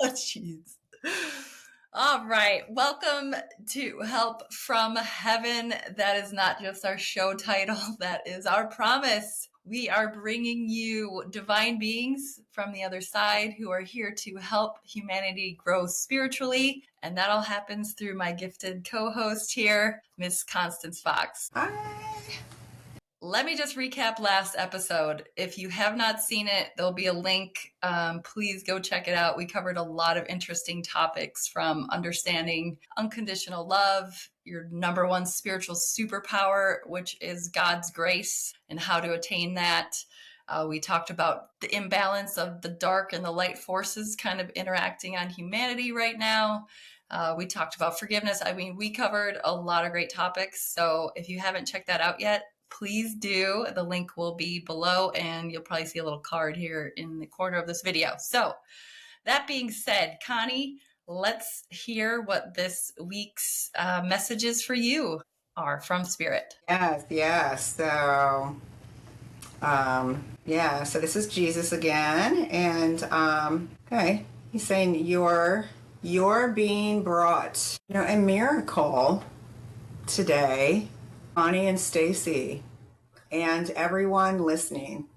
Jeez. All right. Welcome to Help from Heaven. That is not just our show title, that is our promise. We are bringing you divine beings from the other side who are here to help humanity grow spiritually. And that all happens through my gifted co-host here, Miss Constance Fox. Hi. Let me just recap last episode. If you have not seen it, there'll be a link. Please go check it out. We covered a lot of interesting topics, from understanding unconditional love, your number one spiritual superpower, which is God's grace, and how to attain that. We talked about the imbalance of the dark and the light forces kind of interacting on humanity right now. We talked about forgiveness. I mean, we covered a lot of great topics. So if you haven't checked that out yet, please do. The link will be below, and you'll probably see a little card here in the corner of this video. So that being said, Connie, let's hear what this week's messages for you are from Spirit. Yes. So this is Jesus again. And okay, he's saying you're being brought, a miracle today, Connie and Stacy, and everyone listening.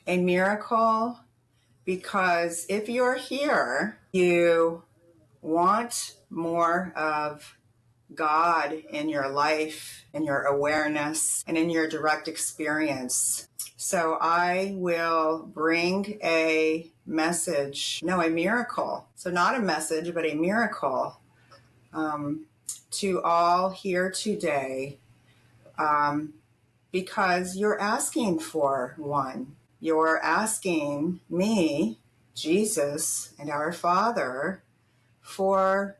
A miracle, because if you're here, you want more of God in your life, in your awareness, and in your direct experience. So I will bring a message, a miracle. So not a message, but a miracle to all here today, because you're asking for one. You're asking me, Jesus, and our Father for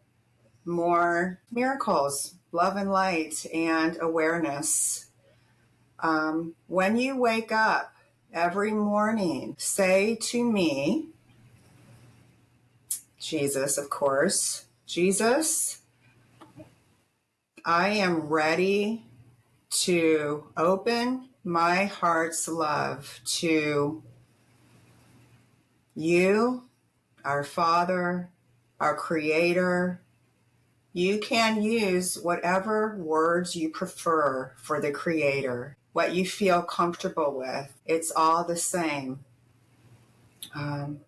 more miracles, love and light, and awareness. When you wake up every morning, say to me, Jesus, of course, Jesus, I am ready to open my heart's love to you, our Father, our Creator. You can use whatever words you prefer for the Creator, what you feel comfortable with. It's all the same.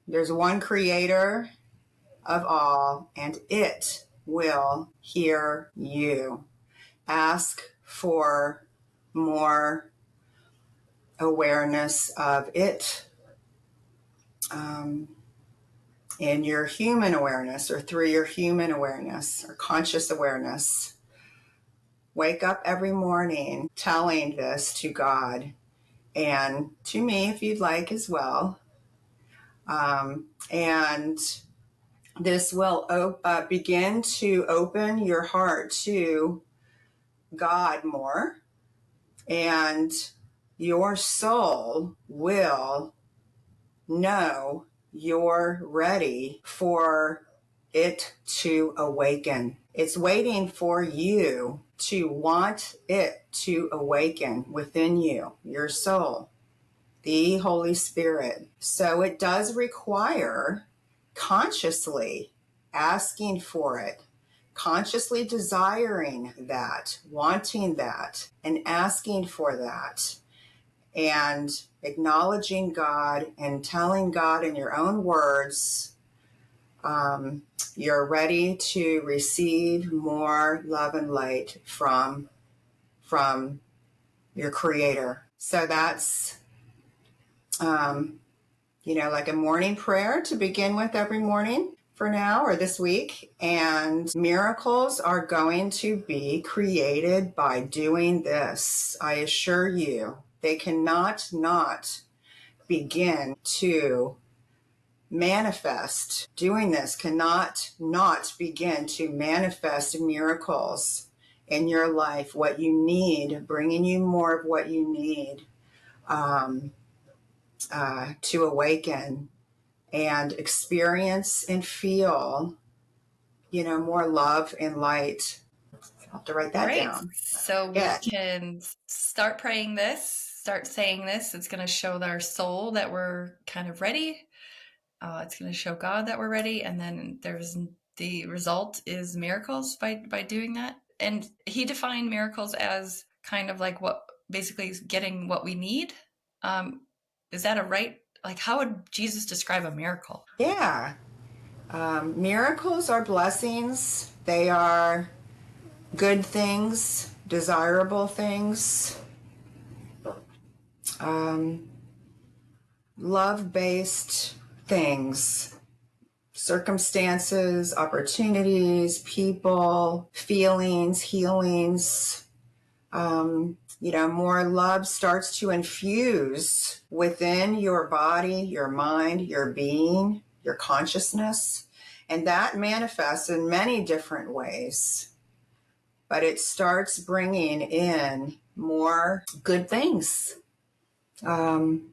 There's one Creator of all, and it will hear you. Ask for more awareness of it in your human awareness, or through your human awareness or conscious awareness. Wake up every morning telling this to God, and to me if you'd like as well. And this will begin to open your heart to God more, and your soul will know you're ready for it to awaken. It's waiting for you to want it to awaken within you, your soul, the Holy Spirit. So it does require consciously asking for it, consciously desiring that, wanting that, and asking for that, and acknowledging God and telling God in your own words, you're ready to receive more love and light from your Creator. So that's, like a morning prayer to begin with every morning for now, or this week. And miracles are going to be created by doing this. I assure you, they cannot not begin to manifest. Doing this cannot not begin to manifest miracles in your life, what you need, bringing you more of what you need to awaken and experience and feel, more love and light. I'll have to write that down. So we can start praying this, start saying this. It's going to show our soul that we're kind of ready. it's going to show God that we're ready, and then there's the result is miracles by doing that. And he defined miracles as kind of like what basically is getting what we need. Is that a right? Like, how would Jesus describe a miracle? Yeah. Miracles are blessings. They are good things, desirable things, love-based things, circumstances, opportunities, people, feelings, healings. More love starts to infuse within your body, your mind, your being, your consciousness. And that manifests in many different ways. But it starts bringing in more good things. And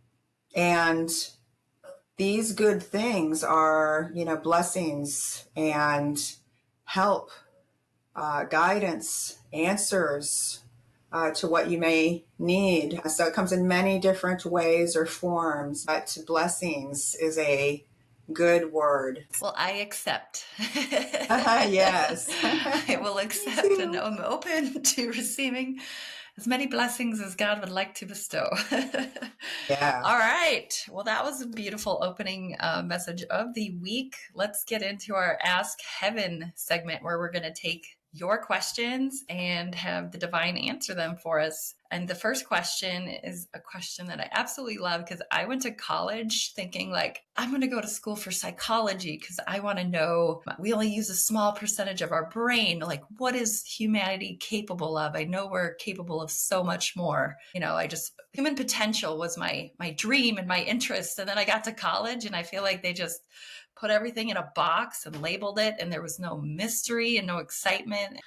these good things are, blessings and help, guidance, answers to what you may need. So it comes in many different ways or forms, but blessings is a good word. Well, I accept. Yes. I will Me accept, and too. I'm open to receiving as many blessings as God would like to bestow. Yeah. All right. Well, that was a beautiful opening message of the week. Let's get into our Ask Heaven segment where we're going to take your questions and have the divine answer them for us. And the first question is a question that I absolutely love because I went to college thinking like, I'm going to go to school for psychology because I want to know we only use a small percentage of our brain. Like, what is humanity capable of? I know we're capable of so much more. Human potential was my dream and my interest. And then I got to college and I feel like they just put everything in a box and labeled it, and there was no mystery and no excitement.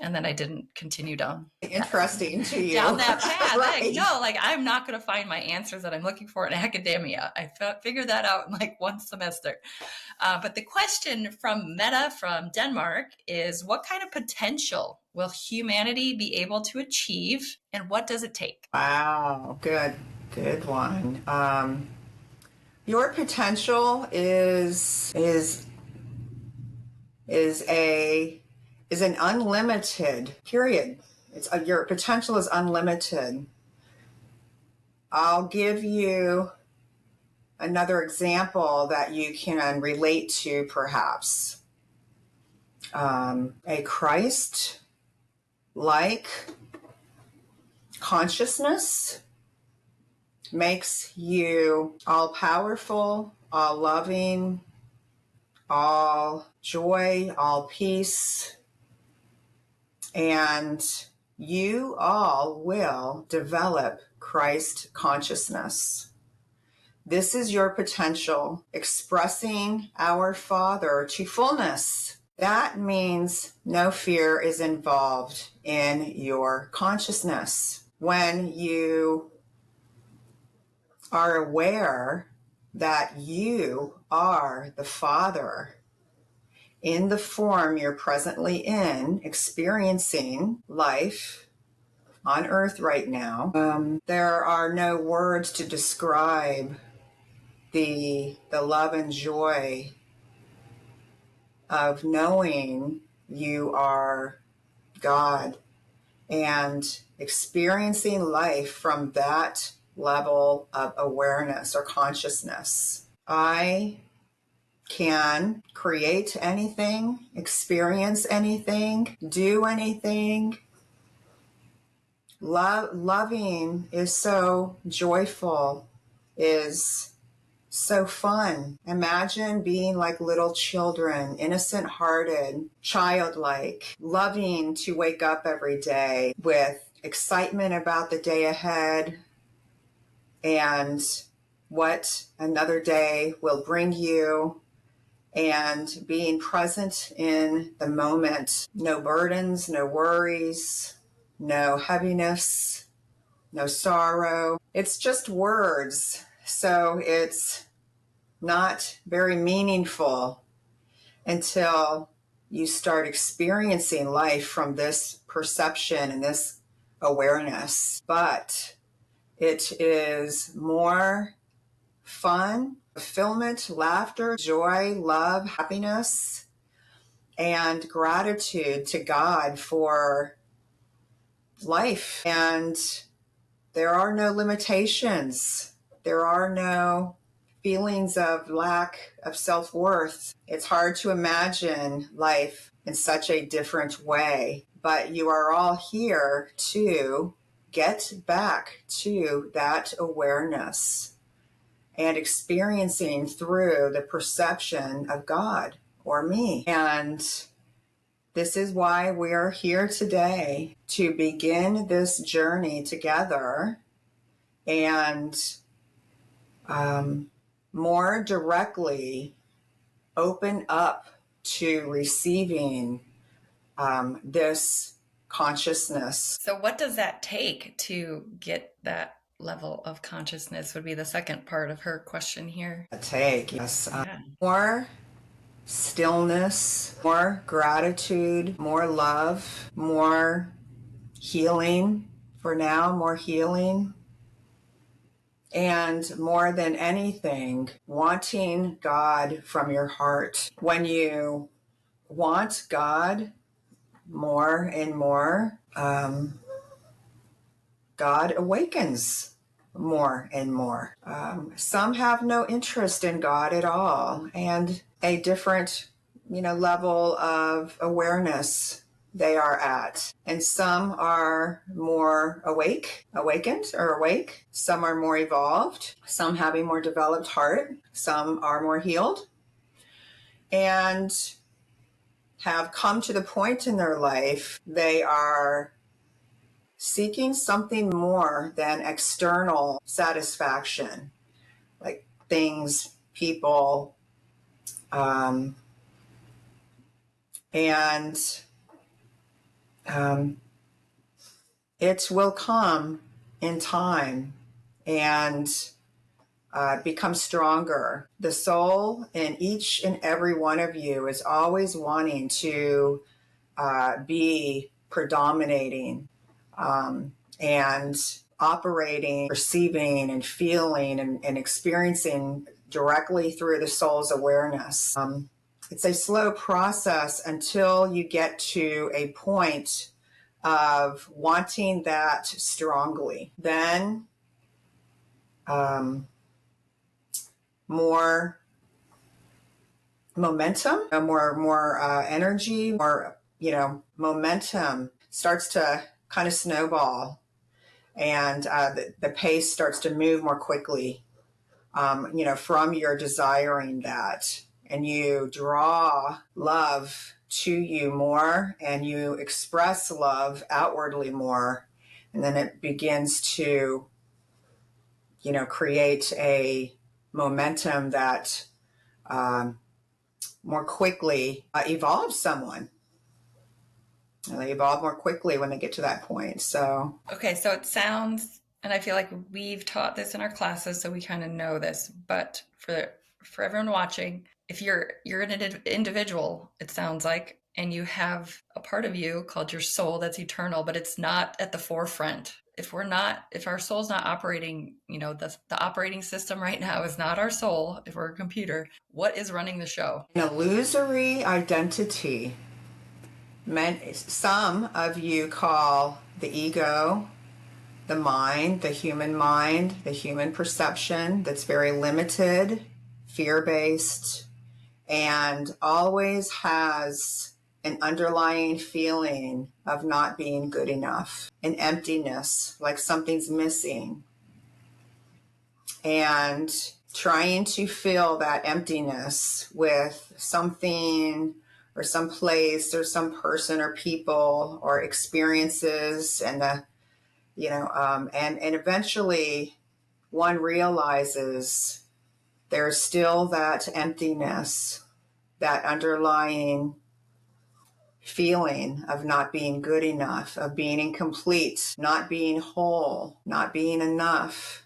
And then I didn't continue down Interesting to you. down that path. Right. I'm not going to find my answers that I'm looking for in academia. I figured that out in like one semester. But the question from Meta from Denmark is, what kind of potential will humanity be able to achieve, and what does it take? Wow. Good one. Your potential is an unlimited period. Your potential is unlimited. I'll give you another example that you can relate to, perhaps. A Christ-like consciousness makes you all powerful, all loving, all joy, all peace, and you all will develop Christ consciousness. This is your potential, expressing our Father to fullness. That means no fear is involved in your consciousness. When you are aware that you are the Father in the form you're presently in, experiencing life on earth right now, there are no words to describe the love and joy of knowing you are God and experiencing life from that level of awareness or consciousness. I can create anything, experience anything, do anything. Loving is so joyful, is so fun. Imagine being like little children, innocent hearted, childlike, loving to wake up every day with excitement about the day ahead and what another day will bring you, and being present in the moment. No burdens, no worries, no heaviness, no sorrow. It's just words. So it's not very meaningful until you start experiencing life from this perception and this awareness. But it is more fun, fulfillment, laughter, joy, love, happiness, and gratitude to God for life. And there are no limitations. There are no feelings of lack of self-worth. It's hard to imagine life in such a different way, but you are all here to get back to that awareness and experiencing through the perception of God or me. And this is why we're here today, to begin this journey together and more directly open up to receiving this consciousness. So, what does that take to get that level of consciousness? Would be the second part of her question here. More stillness, more gratitude, more love, more healing. For now, more healing. And more than anything, wanting God from your heart. When you want God more and more, God awakens more and more. Some have no interest in God at all, and a different, level of awareness they are at. And some are more awakened or awake. Some are more evolved. Some have a more developed heart. Some are more healed and have come to the point in their life they are seeking something more than external satisfaction, like things, people, and it will come in time and become stronger. The soul in each and every one of you is always wanting to be predominating and operating, perceiving, and feeling and experiencing directly through the soul's awareness. It's a slow process until you get to a point of wanting that strongly. Then more momentum, more energy, more momentum starts to kind of snowball, and the pace starts to move more quickly. From your desiring that, and you draw love to you more, and you express love outwardly more, and then it begins to create a momentum that more quickly evolves someone. And they evolve more quickly when they get to that point. So okay, so it sounds, and I feel like we've taught this in our classes, so we kind of know this, but for everyone watching, if you're an individual, it sounds like, and you have a part of you called your soul that's eternal, but it's not at the forefront. If our soul's not operating, the operating system right now is not our soul. If we're a computer, what is running the show? An illusory identity. Some of you call the ego, the mind, the human perception that's very limited, fear-based, and always has an underlying feeling of not being good enough, an emptiness, like something's missing. And trying to fill that emptiness with something or some place or some person or people or experiences, and and eventually one realizes there's still that emptiness, that underlying feeling of not being good enough, of being incomplete, not being whole, not being enough,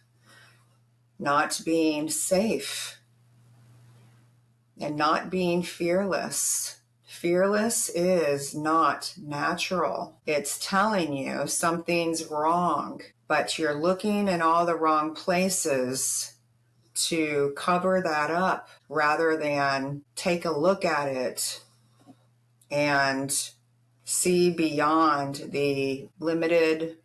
not being safe, and not being fearless. Fearless is not natural. It's telling you something's wrong, but you're looking in all the wrong places to cover that up rather than take a look at it and see beyond the limited,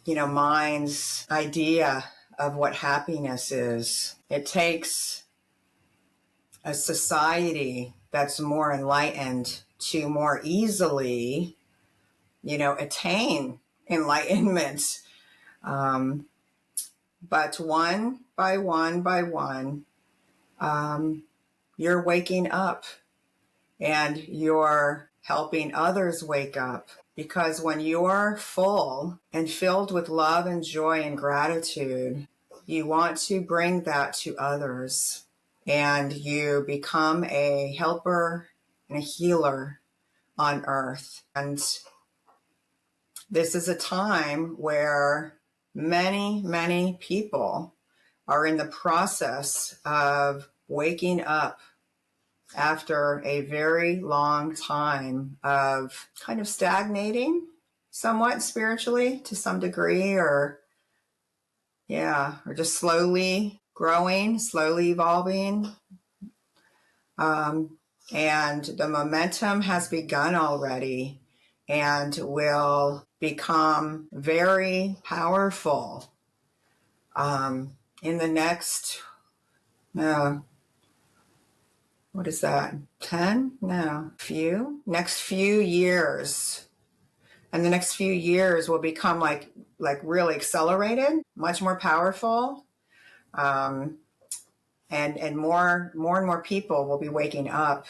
mind's idea of what happiness is. It takes a society that's more enlightened to more easily, attain enlightenment. But one by one by one, you're waking up and you're helping others wake up. Because when you're full and filled with love and joy and gratitude, you want to bring that to others. And you become a helper and a healer on earth. And this is a time where many, many people are in the process of waking up after a very long time of kind of stagnating somewhat spiritually to some degree, or just slowly growing, slowly evolving. And the momentum has begun already and will become very powerful in the next, what is that, 10? No, next few years. And the next few years will become like really accelerated, much more powerful. And more and more people will be waking up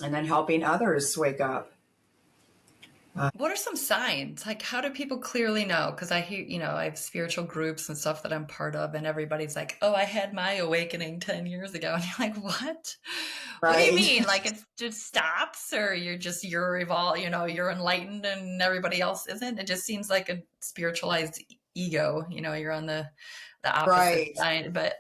and then helping others wake up. What are some signs? Like, how do people clearly know? Because I hear, I have spiritual groups and stuff that I'm part of, and everybody's like, oh, I had my awakening 10 years ago. And you're like, what? What do you Right. mean? Like, it just stops, or you're evolved, you're enlightened and everybody else isn't? It just seems like a spiritualized ego, you're on the opposite Right. side. But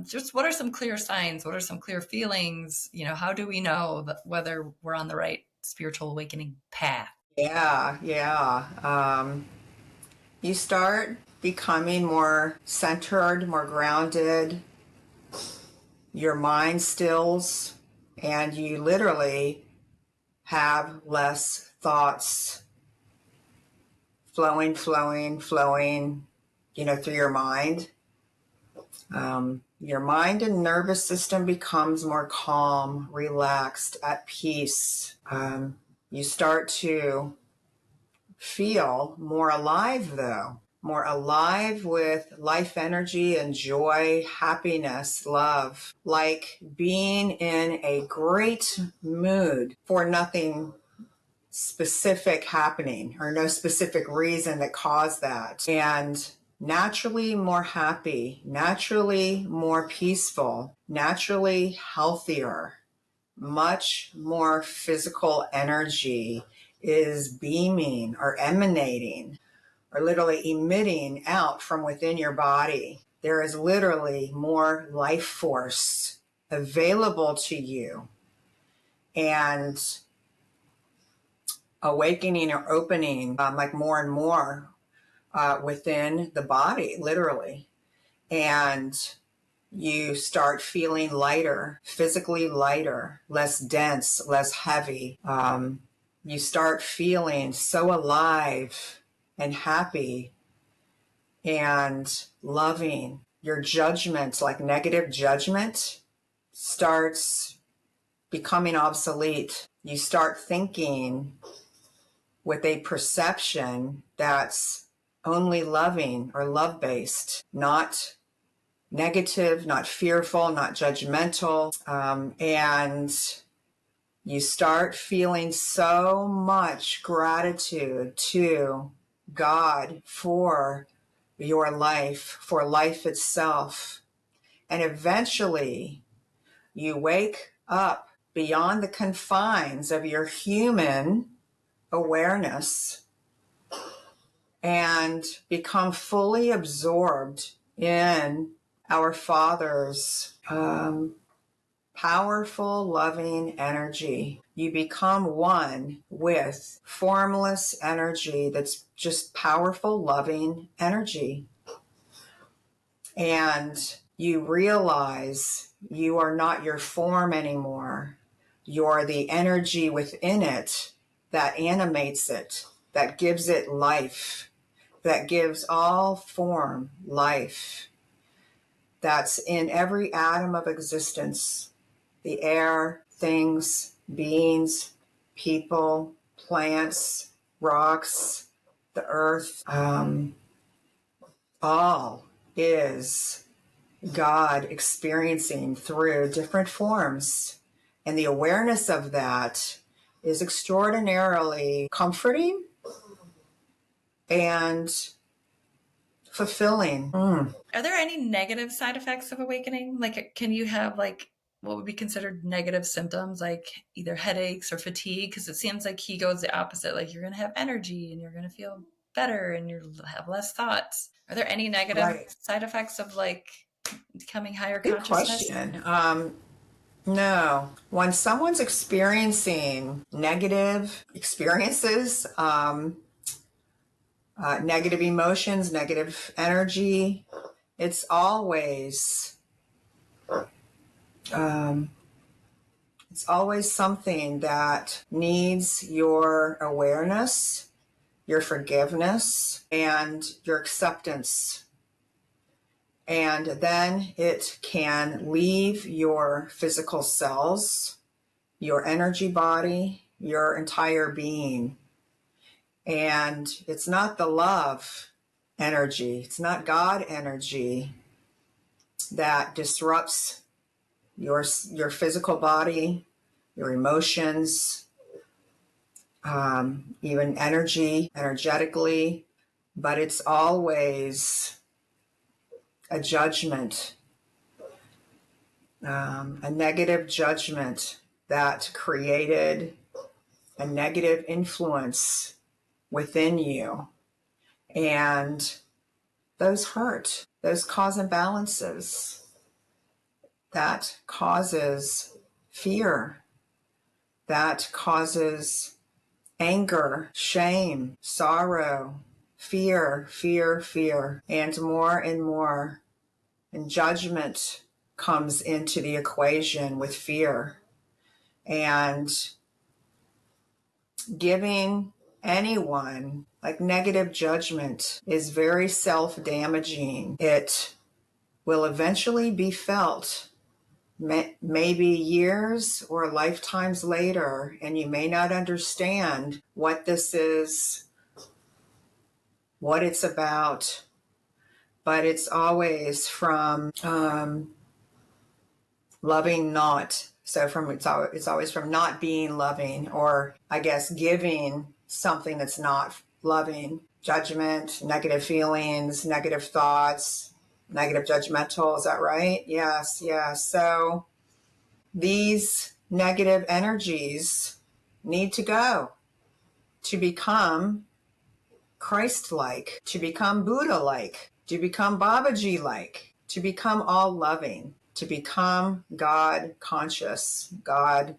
just what are some clear signs? What are some clear feelings? How do we know that whether we're on the right spiritual awakening path? Yeah. You start becoming more centered, more grounded. Your mind stills, and you literally have less thoughts flowing, through your mind. Your mind and nervous system becomes more calm, relaxed, at peace. You start to feel more alive, though, more alive with life energy and joy, happiness, love, like being in a great mood for nothing specific happening or no specific reason that caused that. And naturally more happy, naturally more peaceful, naturally healthier, much more physical energy is beaming or emanating or literally emitting out from within your body. There is literally more life force available to you, and awakening or opening like more and more within the body, literally. And you start feeling lighter, physically lighter, less dense, less heavy. You start feeling so alive and happy and loving. Your judgment, like negative judgment, starts becoming obsolete. You start thinking with a perception that's only loving or love-based, not negative, not fearful, not judgmental. And you start feeling so much gratitude to God for your life, for life itself. And eventually you wake up beyond the confines of your human awareness and become fully absorbed in our Father's powerful, loving energy. You become one with formless energy that's just powerful, loving energy. and you realize you are not your form anymore. You're the energy within it that animates it, that gives it life, that gives all form life, that's in every atom of existence, the air, things, beings, people, plants, rocks, the earth, all is God experiencing through different forms. And the awareness of that is extraordinarily comforting and fulfilling. Are there any negative side effects of awakening? Like, can you have like what would be considered negative symptoms, like either headaches or fatigue? Because it seems like he goes the opposite. Like you're going to have energy and you're going to feel better and you'll have less thoughts. Are there any negative Right. side effects of like becoming higher Good consciousness? question. No. When someone's experiencing negative experiences, negative emotions, negative energy, it's always something that needs your awareness, your forgiveness, and your acceptance. And then it can leave your physical cells, your energy body, your entire being. And it's not the love energy, it's not God energy that disrupts your physical body, your emotions, even energetically, but it's always a judgment, a negative judgment that created a negative influence within you. And those hurt, those cause imbalances, that causes fear, that causes anger, shame, sorrow, fear, and more. And judgment comes into the equation with fear. And giving anyone like negative judgment is very self-damaging. It will eventually be felt maybe years or lifetimes later, and you may not understand what this is, what it's about, but it's always from loving not. So it's always from not being loving, or I guess giving something that's not loving. Judgment, negative feelings, negative thoughts, negative judgmental. Is that right? Yes. So these negative energies need to go to become Christ-like, to become Buddha-like, to become Babaji-like, to become all-loving, to become God conscious, God,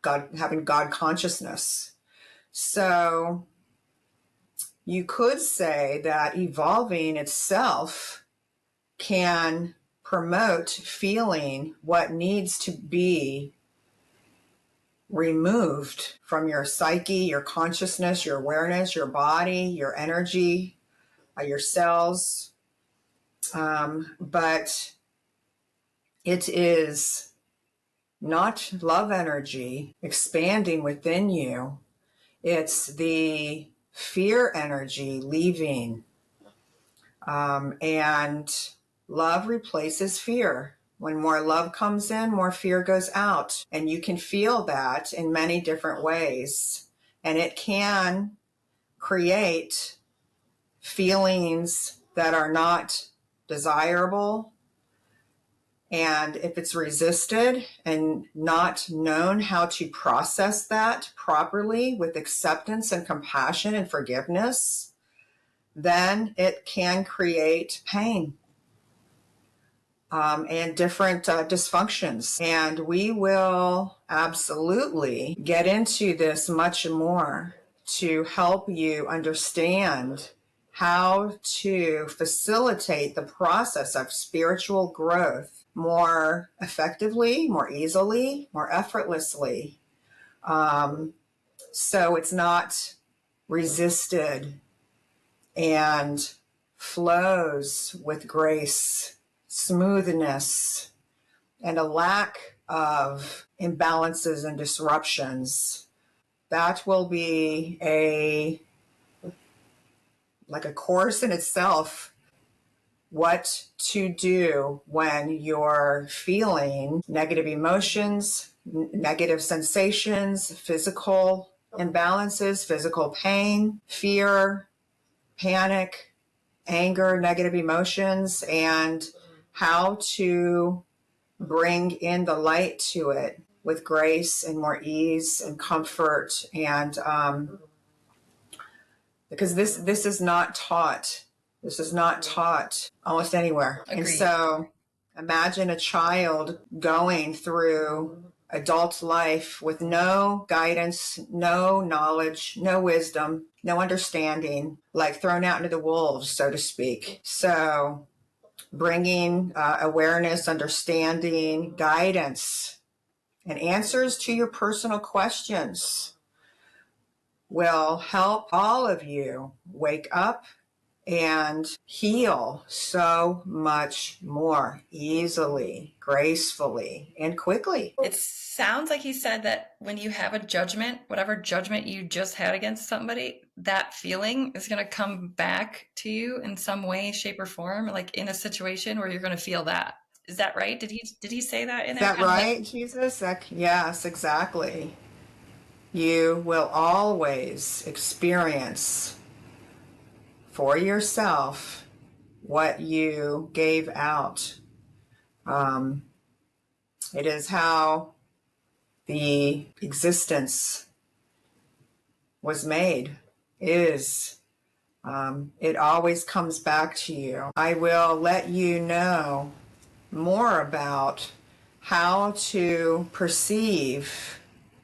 God, having God consciousness. So you could say that evolving itself can promote feeling what needs to be removed from your psyche, your consciousness, your awareness, your body, your energy, your cells. But it is not love energy expanding within you. It's the fear energy leaving. And love replaces fear. When more love comes in, more fear goes out. And you can feel that in many different ways. And it can create feelings that are not desirable. And if it's resisted and not known how to process that properly with acceptance and compassion and forgiveness, then it can create pain. And different dysfunctions. And we will absolutely get into this much more to help you understand how to facilitate the process of spiritual growth more effectively, more easily, more effortlessly. So it's not resisted and flows with grace, smoothness, and a lack of imbalances and disruptions. That will be like a course in itself, what to do when you're feeling negative emotions, negative sensations, physical imbalances, physical pain, fear, panic, anger, negative emotions, and how to bring in the light to it with grace and more ease and comfort. And because this is not taught. This is not taught almost anywhere. Agreed. And so imagine a child going through adult life with no guidance, no knowledge, no wisdom, no understanding, like thrown out into the wolves, so to speak. So bringing awareness, understanding, guidance, and answers to your personal questions will help all of you wake up and heal so much more easily, gracefully, and quickly. It sounds like he said that when you have a judgment, whatever judgment you just had against somebody, that feeling is going to come back to you in some way, shape, or form, like in a situation where you're going to feel that. Is that right? Did he say that in Is there? that right, Jesus? Yes, exactly. You will always experience for yourself what you gave out. It is how the existence was made, is. It always comes back to you. I will let you know more about how to perceive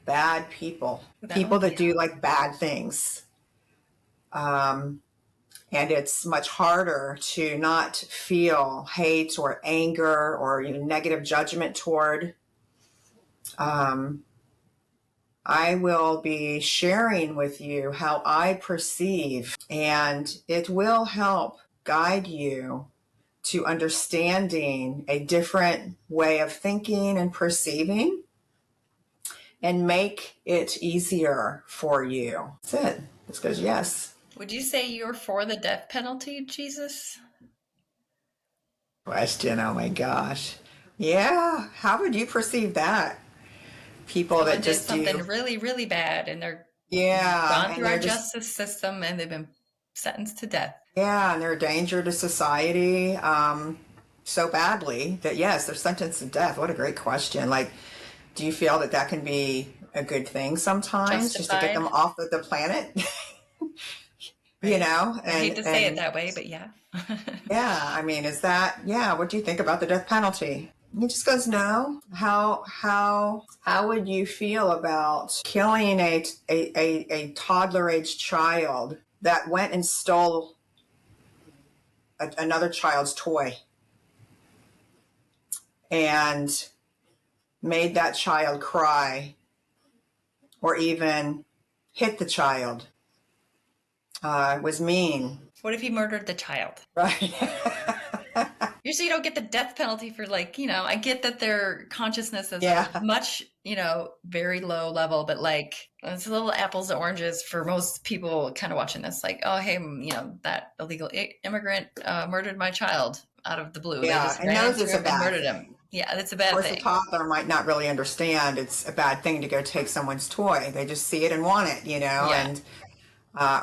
bad people, people that do like bad things. And it's much harder to not feel hate or anger or negative judgment toward. I will be sharing with you how I perceive, and it will help guide you to understanding a different way of thinking and perceiving and make it easier for you. That's it. This goes yes. Would you say you're for the death penalty, Jesus? Question. Oh my gosh. Yeah. How would you perceive that? People Someone that did just something do. really, really bad and they're Yeah. gone And through our they're just, justice system and they've been sentenced to death. yeah. And they're a danger to society so badly that, yes, they're sentenced to death. What a great question. Like, do you feel that that can be a good thing sometimes just to get them Justified. off of the planet? Right. You know, I hate to say it and that way, but yeah. yeah, I mean, is that, yeah, what do you think about the death penalty? He just goes, no. How would you feel about killing a toddler age child that went and stole another child's toy and made that child cry or even hit the child? Was mean. What if he murdered the child? Right. Usually you don't get the death penalty for I get that their consciousness is Yeah. a much, very low level, but it's a little apples to oranges for most people kind of watching this. Like, oh, hey, that illegal immigrant murdered my child out of the blue. They Yeah, just and ran knows into it's a him and bad murdered thing. him. Yeah, that's a Of bad course, a thing. toddler might not really understand it's a bad thing to go take someone's toy. They just see it and want it, Yeah. and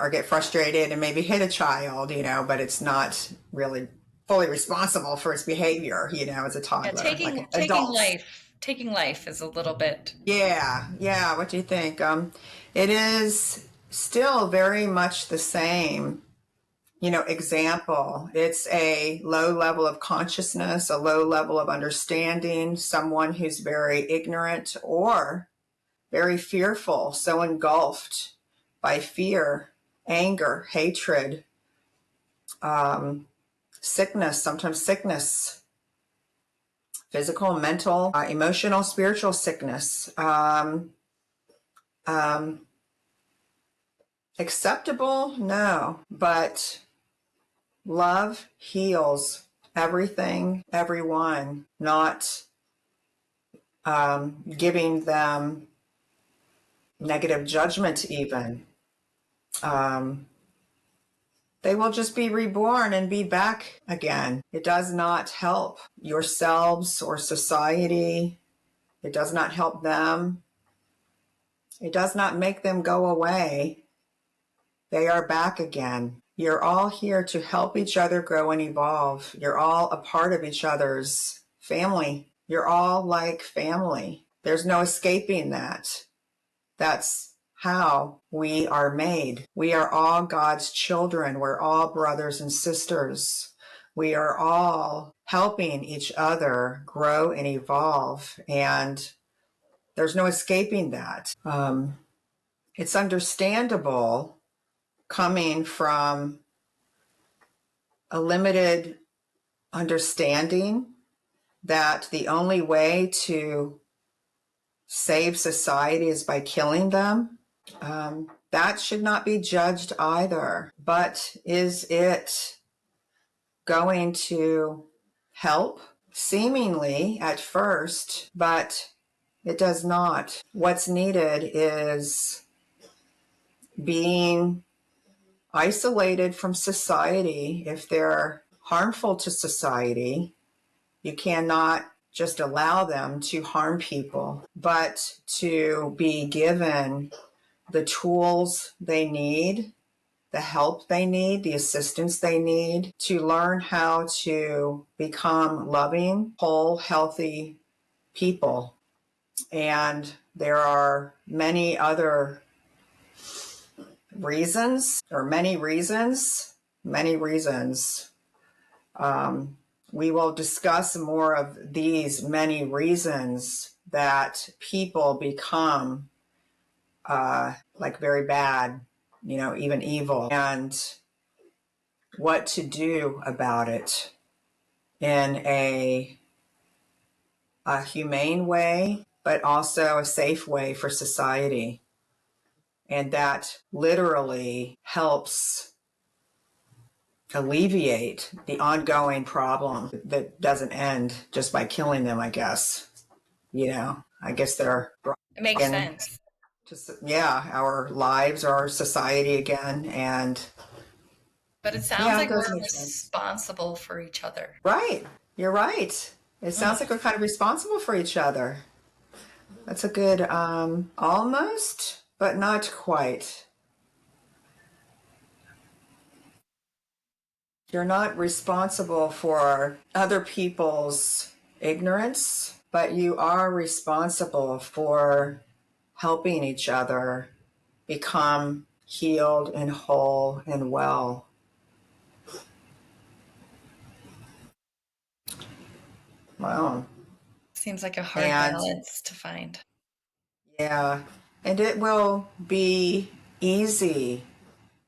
or get frustrated and maybe hit a child, but it's not really fully responsible for its behavior, as a Yeah, toddler, like taking adults. life is a little bit. Yeah, yeah. What do you think? It is still very much the same, example. It's a low level of consciousness, a low level of understanding, someone who's very ignorant or very fearful, so engulfed by fear, anger, hatred, sickness, sometimes sickness, physical, mental, emotional, spiritual sickness. Acceptable? No, but love heals everything, everyone, not giving them negative judgment even. They will just be reborn and be back again. It does not help yourselves or society. It does not help them. It does not make them go away. They are back again. You're all here to help each other grow and evolve. You're all a part of each other's family. You're all like family. There's no escaping that. That's how we are made. We are all God's children. We're all brothers and sisters. We are all helping each other grow and evolve. And there's no escaping that. It's understandable coming from a limited understanding that the only way to save society is by killing them. That should not be judged either. But is it going to help? Seemingly at first, but it does not. What's needed is being isolated from society. If they're harmful to society, you cannot just allow them to harm people, but to be given the tools they need, the help they need, the assistance they need to learn how to become loving, whole, healthy people. And there are many other reasons, or many reasons. We will discuss more of these many reasons that people become like very bad, even evil, and what to do about it in a humane way, but also a safe way for society. And that literally helps alleviate the ongoing problem that doesn't end just by killing them, I guess. I guess they're It makes sense. Our lives, our society again. And but it sounds like we're responsible for each other. Right. You're right. It sounds like we're kind of responsible for each other. That's a good, almost, but not quite. You're not responsible for other people's ignorance, but you are responsible for helping each other become healed and whole and well. Wow. Seems like a hard balance to find. Yeah. And it will be easy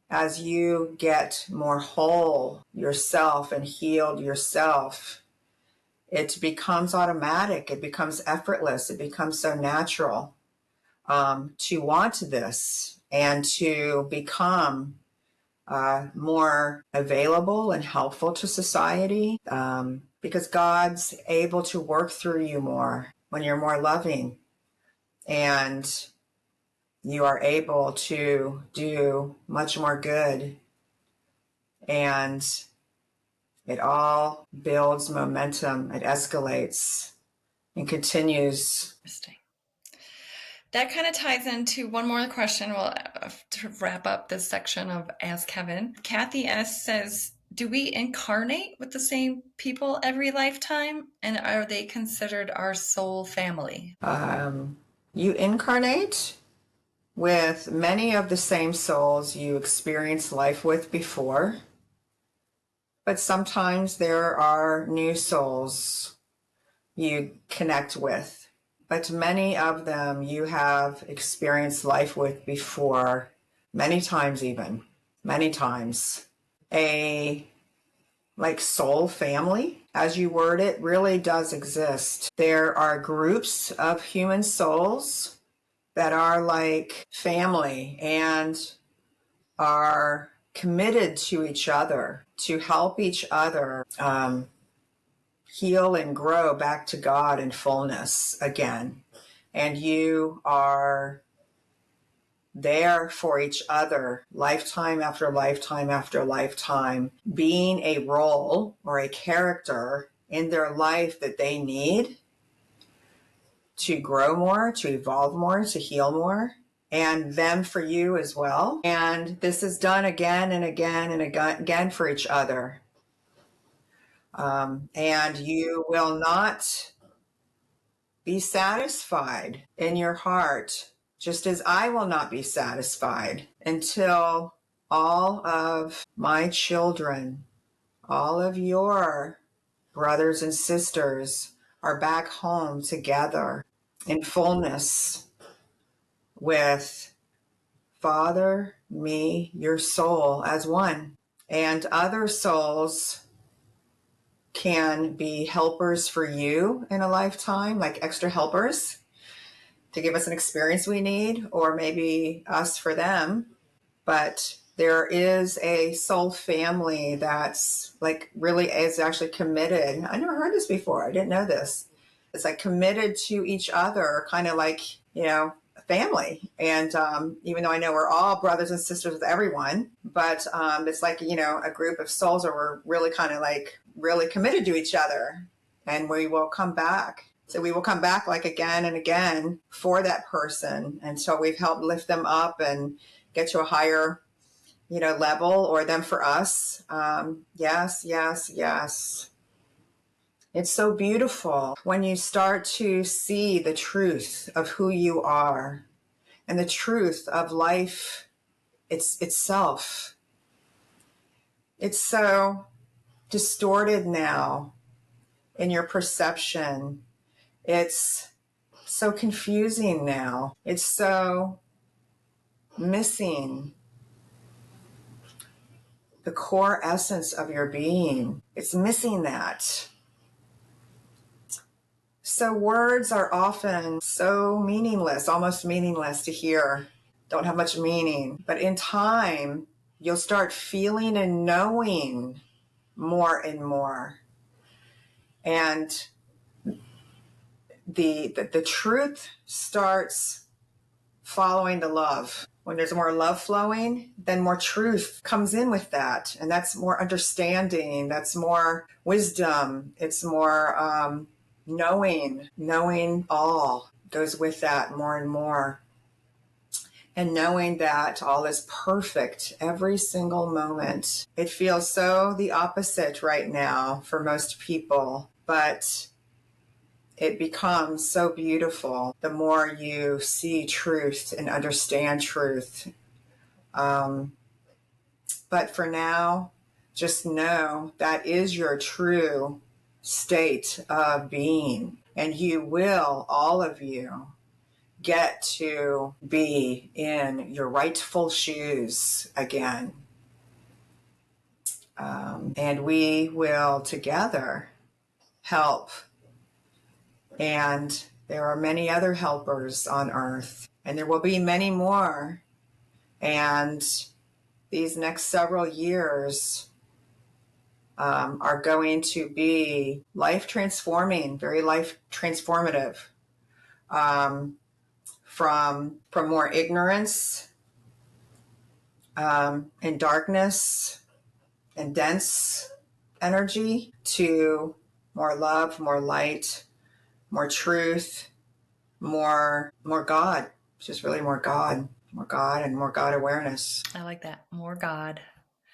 as you get more whole yourself and healed yourself. It becomes automatic. It becomes effortless. It becomes so natural to want this and to become more available and helpful to society, because God's able to work through you more when you're more loving, and you are able to do much more good, and it all builds momentum. It escalates and continues. Interesting. That kind of ties into one more question. We'll to wrap up this section of Ask Kevin. Kathy S. says, do we incarnate with the same people every lifetime? And are they considered our soul family? You incarnate with many of the same souls you experienced life with before. But sometimes there are new souls you connect with. But many of them you have experienced life with before, many times even, many times. A like soul family, as you word it, really does exist. There are groups of human souls that are like family and are committed to each other to help each other heal and grow back to God in fullness again. And you are there for each other, lifetime after lifetime after lifetime, being a role or a character in their life that they need to grow more, to evolve more, to heal more, and them for you as well. And this is done again and again and again for each other. And you will not be satisfied in your heart, just as I will not be satisfied until all of my children, all of your brothers and sisters are back home together in fullness with Father, me, your soul as one. And other souls can be helpers for you in a lifetime, like extra helpers to give us an experience we need, or maybe us for them. But there is a soul family that's like really is actually committed. I never heard this before. I didn't know this. It's like committed to each other, kind of like, a family. And even though I know we're all brothers and sisters with everyone, but it's like, a group of souls where we're really kind of like really committed to each other. And we will come back. So we will come back like again and again for that person. And so we've helped lift them up and get to a higher, level, or them for us. Yes, yes, yes. It's so beautiful when you start to see the truth of who you are and the truth of life itself. It's so distorted now in your perception. It's so confusing now. It's so missing the core essence of your being. It's missing that. So words are often so meaningless, almost meaningless to hear, don't have much meaning. But in time, you'll start feeling and knowing more and more. And the truth starts following the love. When there's more love flowing, then more truth comes in with that. And that's more understanding. That's more wisdom. It's more knowing all goes with that more and more. And knowing that all is perfect every single moment. It feels so the opposite right now for most people, but it becomes so beautiful the more you see truth and understand truth. But for now, just know that is your true state of being. And you will, all of you, get to be in your rightful shoes again. And we will together help. And there are many other helpers on earth, and there will be many more. And these next several years are going to be life transforming, very life transformative. From more ignorance and darkness and dense energy to more love, more light, more truth, more God, just really more God and more God awareness. I like that. More God.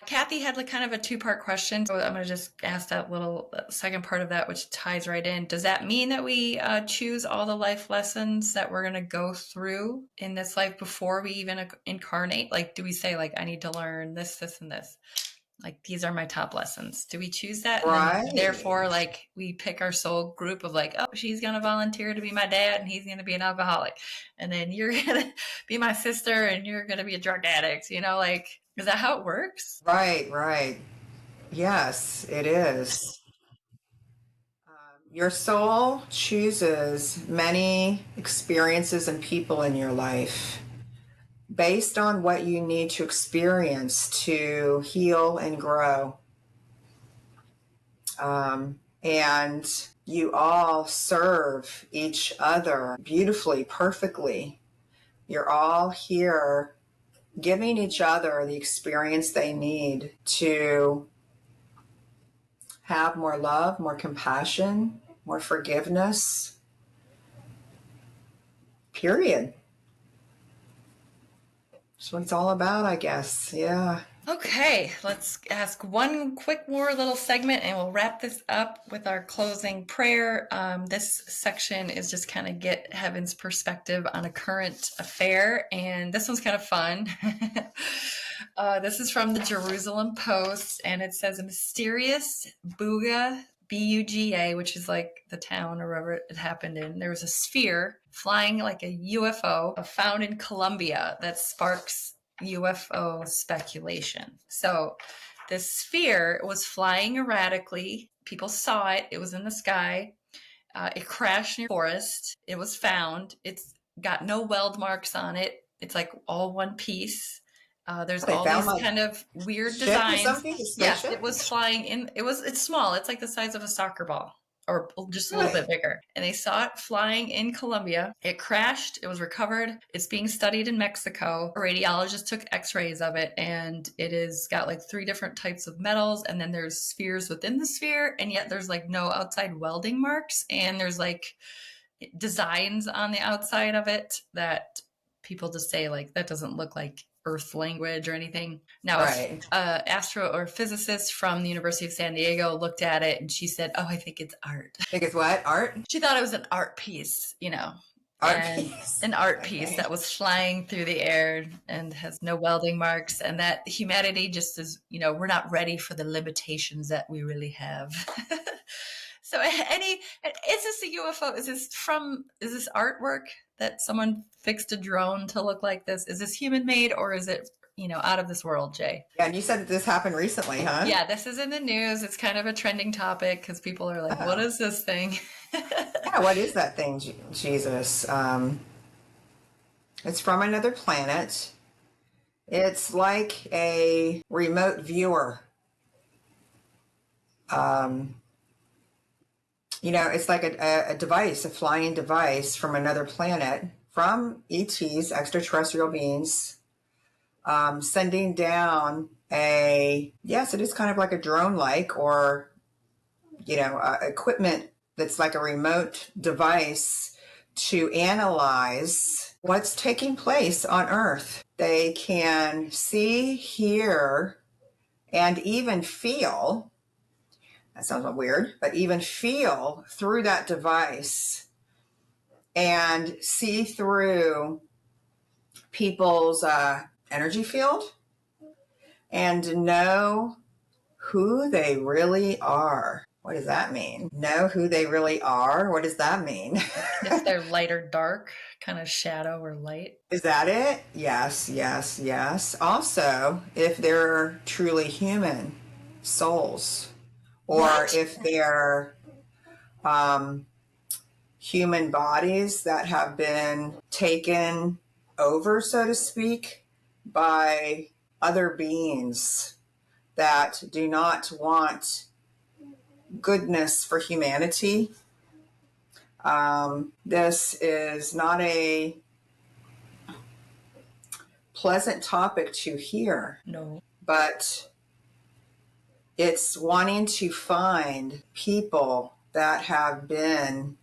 Kathy had like kind of a two-part question. So I'm going to just ask that little second part of that, which ties right in. Does that mean that we choose all the life lessons that we're going to go through in this life before we even incarnate? Like, do we say like, I need to learn this, this, and this? Like, these are my top lessons. Do we choose that? Right. And then, therefore, like, we pick our soul group of like, oh, she's going to volunteer to be my dad and he's going to be an alcoholic. And then you're going to be my sister and you're going to be a drug addict. Like, is that how it works? Right. Yes, it is. Your soul chooses many experiences and people in your life based on what you need to experience to heal and grow. And you all serve each other beautifully, perfectly. You're all here giving each other the experience they need to have more love, more compassion, more forgiveness, period. That's what it's all about, I guess. Yeah. Okay, let's ask one quick more little segment and we'll wrap this up with our closing prayer. This section is just kind of get heaven's perspective on a current affair, and this one's kind of fun. This is from the Jerusalem Post, and it says a mysterious Buga, Buga, which is like the town or wherever it happened in. There was a sphere flying like a UFO found in Colombia that sparks UFO speculation. So this sphere was flying erratically. People saw it. It was in the sky. It crashed near a forest. It was found. It's got no weld marks on it. It's like all one piece. There's They all found these like kind of weird ship or designs. something, a Yes, spaceship? it was flying in. It's small. It's like the size of a soccer ball, or just a little bit Really? bigger. And they saw it flying in Colombia. It crashed. It was recovered. It's being studied in Mexico. A radiologist took x-rays of it, and it is got like 3 different types of metals, and then there's spheres within the sphere, and yet there's like no outside welding marks, and there's like designs on the outside of it that people just say like that doesn't look like Earth language or anything. Now, if Right. astro or physicist from the University of San Diego looked at it and she said, "Oh, I think it's art." Think it's what? Art? She thought it was an art piece, Art and piece. an art piece Okay. that was flying through the air and has no welding marks, and that humanity just is, we're not ready for the limitations that we really have. So is this a UFO? Is this artwork that someone fixed a drone to look like this? Is this human made, or is it, out of this world, Jay? Yeah, and you said that this happened recently, huh? Yeah, this is in the news. It's kind of a trending topic because people are like, what Oh. is this thing? Yeah, what is that thing, Jesus? It's from another planet. It's like a remote viewer. Um, it's like a device, a flying device from another planet, from ETs, extraterrestrial beings, sending down yes, it is kind of like a drone like, or, equipment that's like a remote device to analyze what's taking place on Earth. They can see, hear, and even feel. That sounds weird, but even feel through that device and see through people's energy field and know who they really are. What does that mean? Know who they really are? What does that mean? If they're light or dark, kind of shadow or light. Is that it? Yes, yes, yes. Also, if they're truly human souls, or What? if they're um, human bodies that have been taken over, so to speak, by other beings that do not want goodness for humanity. This is not a pleasant topic to hear, No. but it's wanting to find people that have been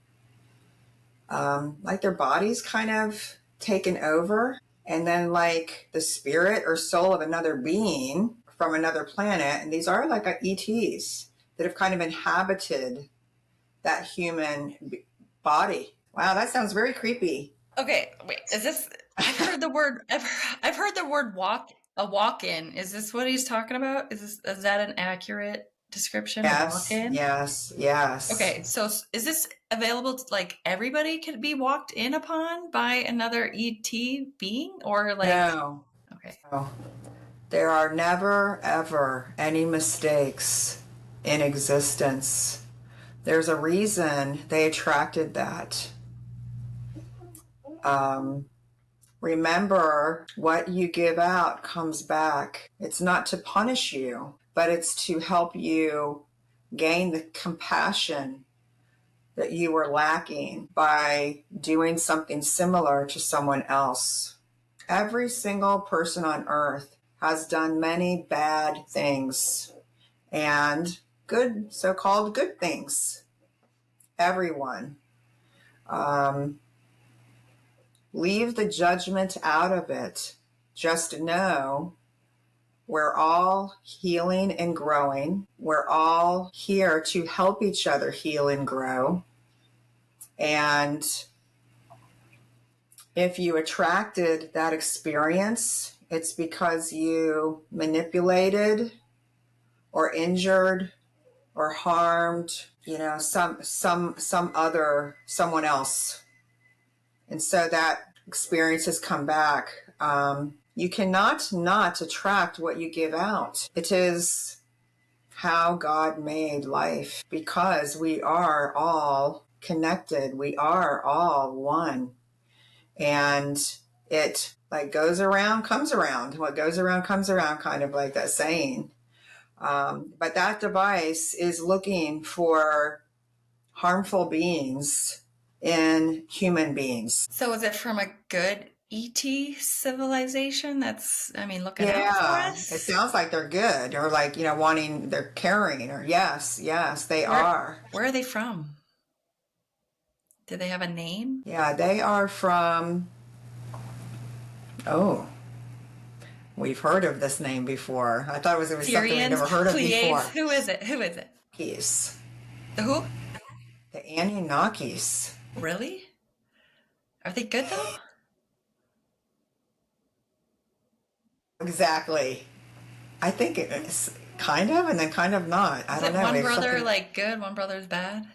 like their bodies kind of taken over, and then like the spirit or soul of another being from another planet. And these are like ETs that have kind of inhabited that human body. Wow, that sounds very creepy. Okay, wait. Is this? I've heard the word. I've heard the word a walk-in. Is this what he's talking about? Is that an accurate description? A Yes, walk-in? yes, yes. Okay, so is this available to like everybody can be walked in upon by another ET being, or like? No, Okay. no. There are never, ever any mistakes in existence. There's a reason they attracted that. Remember, what you give out comes back. It's not to punish you, but it's to help you gain the compassion that you were lacking by doing something similar to someone else. Every single person on earth has done many bad things and good, so-called good things. Everyone. Leave the judgment out of it. Just know we're all healing and growing. We're all here to help each other heal and grow. And if you attracted that experience, it's because you manipulated or injured or harmed, someone else. And so that experience has come back. You cannot not attract what you give out. It is how God made life, because we are all connected. We are all one. And it like goes around, comes around. What goes around comes around, kind of like that saying. But that device is looking for harmful beings in human beings. So is it from a good ET civilization that's, looking out for Yeah, us? it sounds like they're good, or like, they're caring, or yes, they are. Where are they from? Do they have a name? Yeah, they are from, oh, we've heard of this name before. I thought it was something we've never heard of before. Who is it? Anunnakis. The who? The Anunnakis. Really? Are they good though? Exactly. I think it's kind of, and then kind of not. I don't know. One Maybe brother something... like good, one brother's bad?